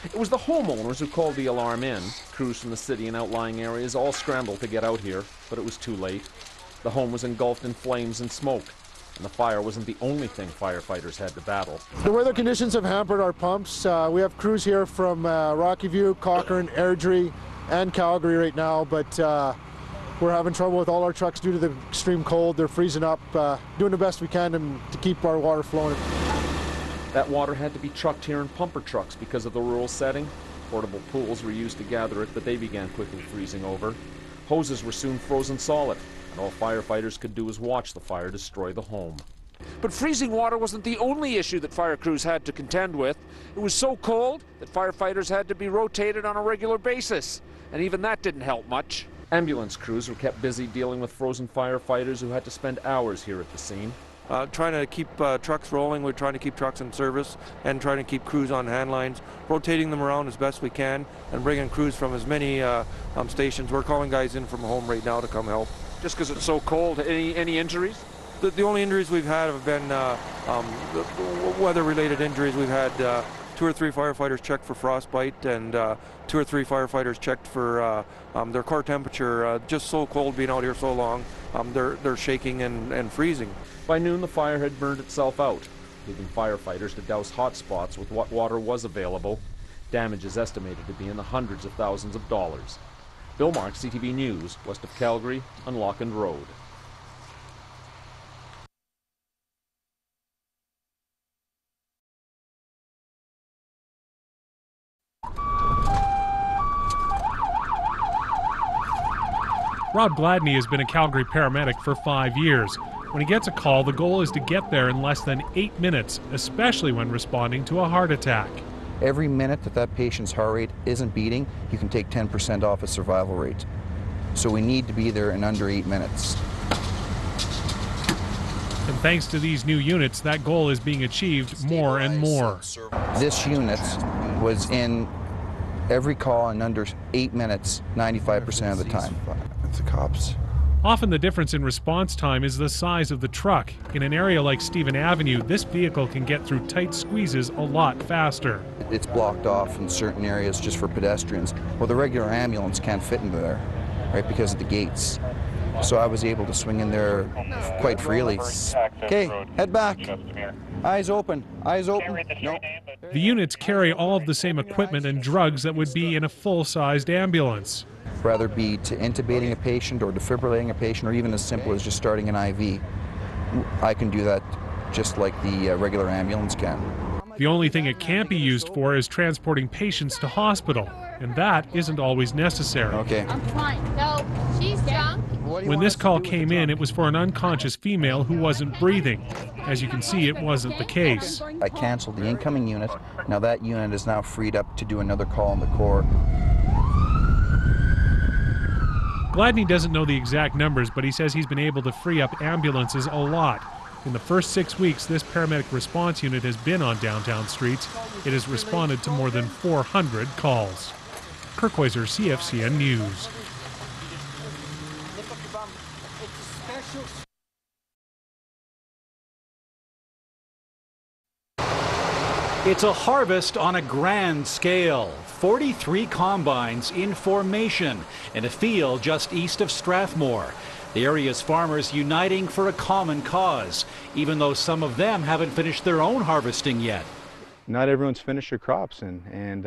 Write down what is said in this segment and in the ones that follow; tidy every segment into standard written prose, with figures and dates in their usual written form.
It was the homeowners who called the alarm in. Crews from the city and outlying areas all scrambled to get out here, but it was too late. The home was engulfed in flames and smoke, and the fire wasn't the only thing firefighters had to battle. The weather conditions have hampered our pumps. We have crews here from Rocky View, Cochrane, Airdrie, and Calgary right now, but we're having trouble with all our trucks due to the extreme cold. They're freezing up, doing the best we can to keep our water flowing. That water had to be trucked here in pumper trucks because of the rural setting. Portable pools were used to gather it, but they began quickly freezing over. Hoses were soon frozen solid, and all firefighters could do was watch the fire destroy the home. But freezing water wasn't the only issue that fire crews had to contend with. It was so cold that firefighters had to be rotated on a regular basis, and even that didn't help much. Ambulance crews were kept busy dealing with frozen firefighters who had to spend hours here at the scene. Trying to keep trucks rolling. We're trying to keep trucks in service and trying to keep crews on hand lines, rotating them around as best we can and bringing crews from as many stations. We're calling guys in from home right now to come help. Just because it's so cold, any injuries? The only injuries we've had have been weather-related injuries. We've had 2 or 3 firefighters checked for frostbite and 2 or 3 firefighters checked for their core temperature. Just so cold being out here so long, they're shaking and freezing. By noon, the fire had burned itself out, leaving firefighters to douse hot spots with what water was available. Damage is estimated to be in the hundreds of thousands of dollars. Bill Mark, CTV News, west of Calgary on Lockend Road. Rob Gladney has been a Calgary paramedic for 5 years. When he gets a call, the goal is to get there in less than 8 minutes, especially when responding to a heart attack. Every minute that patient's heart rate isn't beating, you can take 10% off his survival rate. So we need to be there in under 8 minutes. And thanks to these new units, that goal is being achieved more and more. This unit was in every call in under 8 minutes, 95% of the time. It's the cops. Often the difference in response time is the size of the truck. In an area like Stephen Avenue, this vehicle can get through tight squeezes a lot faster. It's blocked off in certain areas just for pedestrians. Well, the regular ambulance can't fit into there, right, because of the gates. So I was able to swing in there quite freely. Okay, head back. Eyes open, eyes open. No. The units carry all of the same equipment and drugs that would be in a full-sized ambulance. Rather be to intubating a patient or defibrillating a patient or even as simple as just starting an IV. I can do that just like the regular ambulance can. The only thing it can't be used for is transporting patients to hospital, and that isn't always necessary. Okay. I'm fine. No, she's drunk. When this call came in, it was for an unconscious female who wasn't breathing. As you can see, it wasn't the case. I canceled the incoming unit. Now that unit is now freed up to do another call in the core. Gladney doesn't know the exact numbers, but he says he's been able to free up ambulances a lot. In the first 6 weeks this paramedic response unit has been on downtown streets, it has responded to more than 400 calls. Kirk Weiser, CFCN News. It's a harvest on a grand scale. 43 combines in formation in a field just east of Strathmore. The area's farmers uniting for a common cause, even though some of them haven't finished their own harvesting yet. Not everyone's finished their crops, and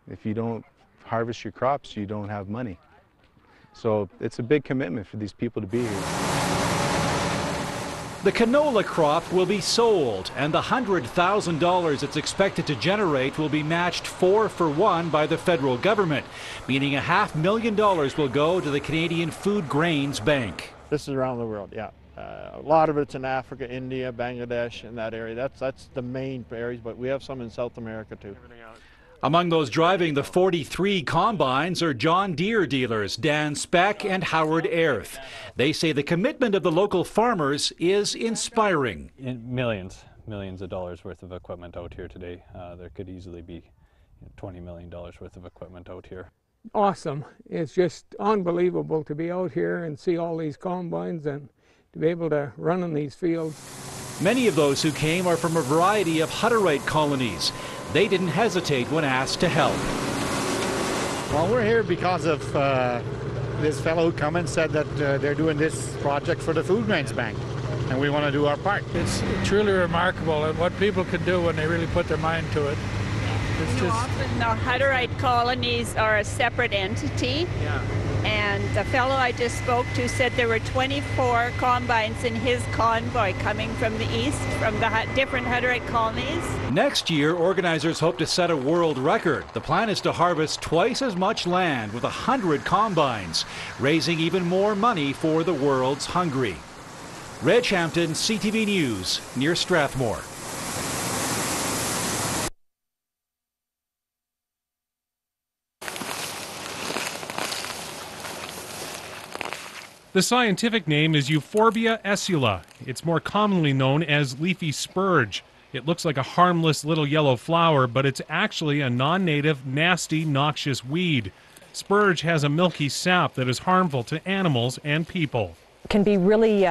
if you don't harvest your crops, you don't have money. So it's a big commitment for these people to be here. The canola crop will be sold, and the $100,000 it's expected to generate will be matched 4-for-1 by the federal government, meaning $500,000 will go to the Canadian Food Grains Bank. This is around the world, yeah. A lot of it's in Africa, India, Bangladesh, in that area. That's the main areas, but we have some in South America too. Among those driving the 43 combines are John Deere dealers Dan Speck and Howard Erth. They say the commitment of the local farmers is inspiring. Millions of dollars worth of equipment out here today. There could easily be $20 million worth of equipment out here. Awesome. It's just unbelievable to be out here and see all these combines and to be able to run in these fields. Many of those who came are from a variety of Hutterite colonies. They didn't hesitate when asked to help. Well, we're here because of this fellow who come and said that they're doing this project for the Food Grains Bank, and we want to do our part. It's truly remarkable at what people can do when they really put their mind to it. It's just... Often the Hutterite colonies are a separate entity. Yeah. And the fellow I just spoke to said there were 24 combines in his convoy coming from the east, from the different Hutterite colonies. Next year, organizers hope to set a world record. The plan is to harvest twice as much land with 100 combines, raising even more money for the world's hungry. Reg Hampton, CTV News, near Strathmore. The scientific name is Euphorbia esula. It's more commonly known as leafy spurge. It looks like a harmless little yellow flower, but it's actually a non-native, nasty, noxious weed. Spurge has a milky sap that is harmful to animals and people. It can be really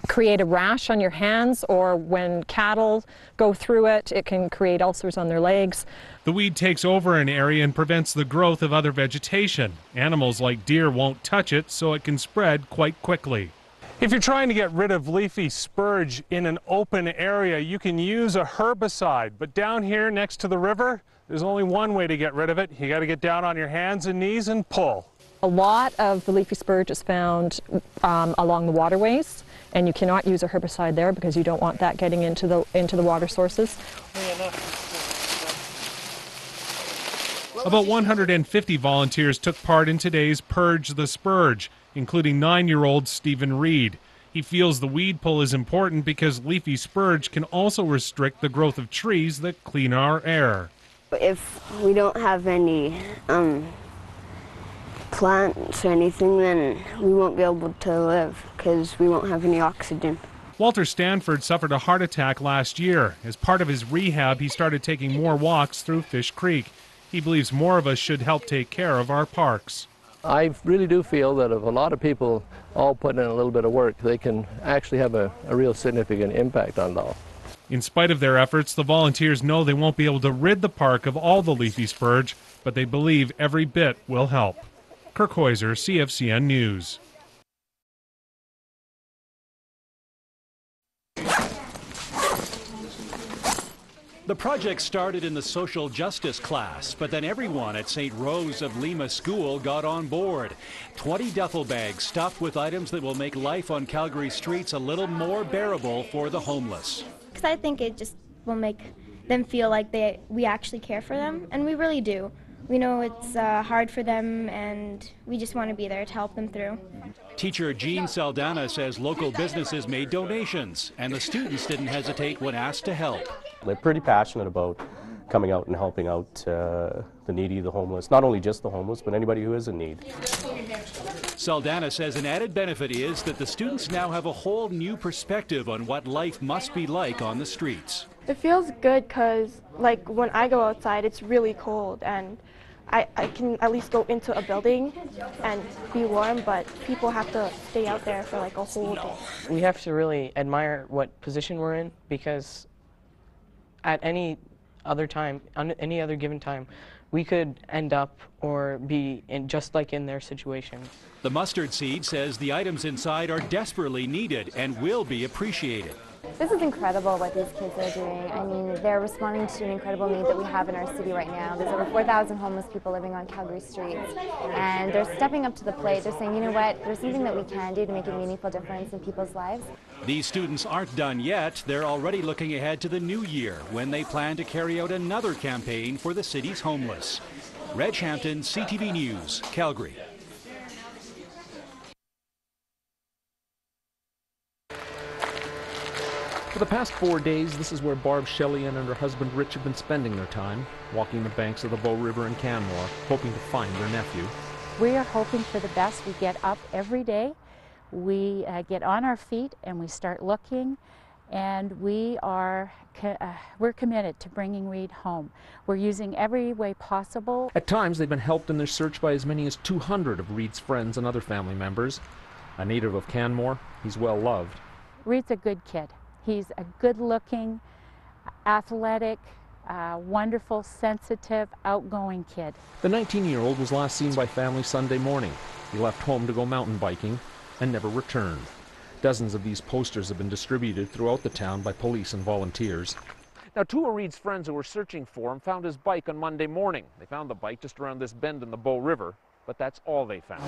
create a rash on your hands, or when cattle go through it, it can create ulcers on their legs. The weed takes over an area and prevents the growth of other vegetation. Animals like deer won't touch it, so it can spread quite quickly. If you're trying to get rid of leafy spurge in an open area, you can use a herbicide. But down here next to the river, there's only one way to get rid of it. You got to get down on your hands and knees and pull. A lot of the leafy spurge is found along the waterways, and you cannot use a herbicide there because you don't want that getting into the water sources. About 150 volunteers took part in today's Purge the Spurge, including 9-year-old Stephen Reed. He feels the weed pull is important because leafy spurge can also restrict the growth of trees that clean our air. If we don't have any plants or anything, then we won't be able to live because we won't have any oxygen. Walter Stanford suffered a heart attack last year. As part of his rehab, he started taking more walks through Fish Creek. He believes more of us should help take care of our parks. I really do feel that if a lot of people all put in a little bit of work, they can actually have a real significant impact on it all. In spite of their efforts, the volunteers know they won't be able to rid the park of all the leafy spurge, but they believe every bit will help. Kirk Hoyser, CFCN News. The project started in the social justice class, but then everyone at St. Rose of Lima School got on board. 20 duffel bags stuffed with items that will make life on Calgary streets a little more bearable for the homeless. Because I think it just will make them feel like we actually care for them, and we really do. We know it's hard for them, and we just want to be there to help them through. Teacher Jean Saldana says local businesses made donations, and the students didn't hesitate when asked to help. They're pretty passionate about coming out and helping out the needy, the homeless, not only just the homeless, but anybody who is in need. Saldana says an added benefit is that the students now have a whole new perspective on what life must be like on the streets. It feels good because, like, when I go outside, it's really cold, and I can at least go into a building and be warm, but people have to stay out there for like a whole day. We have to really admire what position we're in, because at any other time, on any other given time, we could end up or be just like in their situation. The mustard seed says the items inside are desperately needed and will be appreciated. This is incredible what these kids are doing. I mean, they're responding to an incredible need that we have in our city right now. There's over 4,000 homeless people living on Calgary streets, and they're stepping up to the plate. They're saying, you know what, there's something that we can do to make a meaningful difference in people's lives. These students aren't done yet. They're already looking ahead to the new year when they plan to carry out another campaign for the city's homeless. Reg Hampton, CTV News, Calgary. For the past 4 days, this is where Barb Shellyan and her husband Rich have been spending their time, walking the banks of the Bow River in Canmore, hoping to find their nephew. We are hoping for the best. We get up every day, we get on our feet, and we start looking, and we're committed to bringing Reed home. We're using every way possible. At times, they've been helped in their search by as many as 200 of Reed's friends and other family members. A native of Canmore, he's well loved. Reed's a good kid. He's a good-looking, athletic, wonderful, sensitive, outgoing kid. The 19-year-old was last seen by family Sunday morning. He left home to go mountain biking and never returned. Dozens of these posters have been distributed throughout the town by police and volunteers. Now, two of Reed's friends who were searching for him found his bike on Monday morning. They found the bike just around this bend in the Bow River, but that's all they found.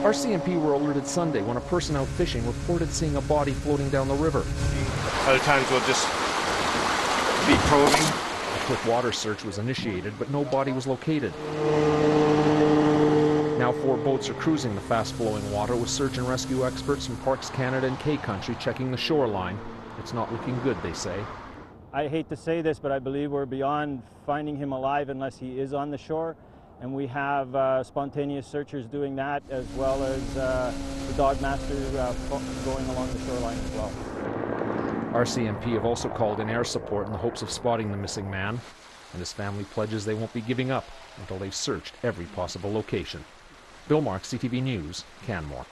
RCMP were alerted Sunday when a person out fishing reported seeing a body floating down the river. Other times we'll just be probing. A quick water search was initiated, but no body was located. Now 4 boats are cruising the fast-flowing water with search and rescue experts from Parks Canada and K-Country checking the shoreline. It's not looking good, they say. I hate to say this, but I believe we're beyond finding him alive unless he is on the shore. And we have spontaneous searchers doing that, as well as the dog master going along the shoreline as well. RCMP have also called in air support in the hopes of spotting the missing man, and his family pledges they won't be giving up until they've searched every possible location. Bill Mark, CTV News, Canmore.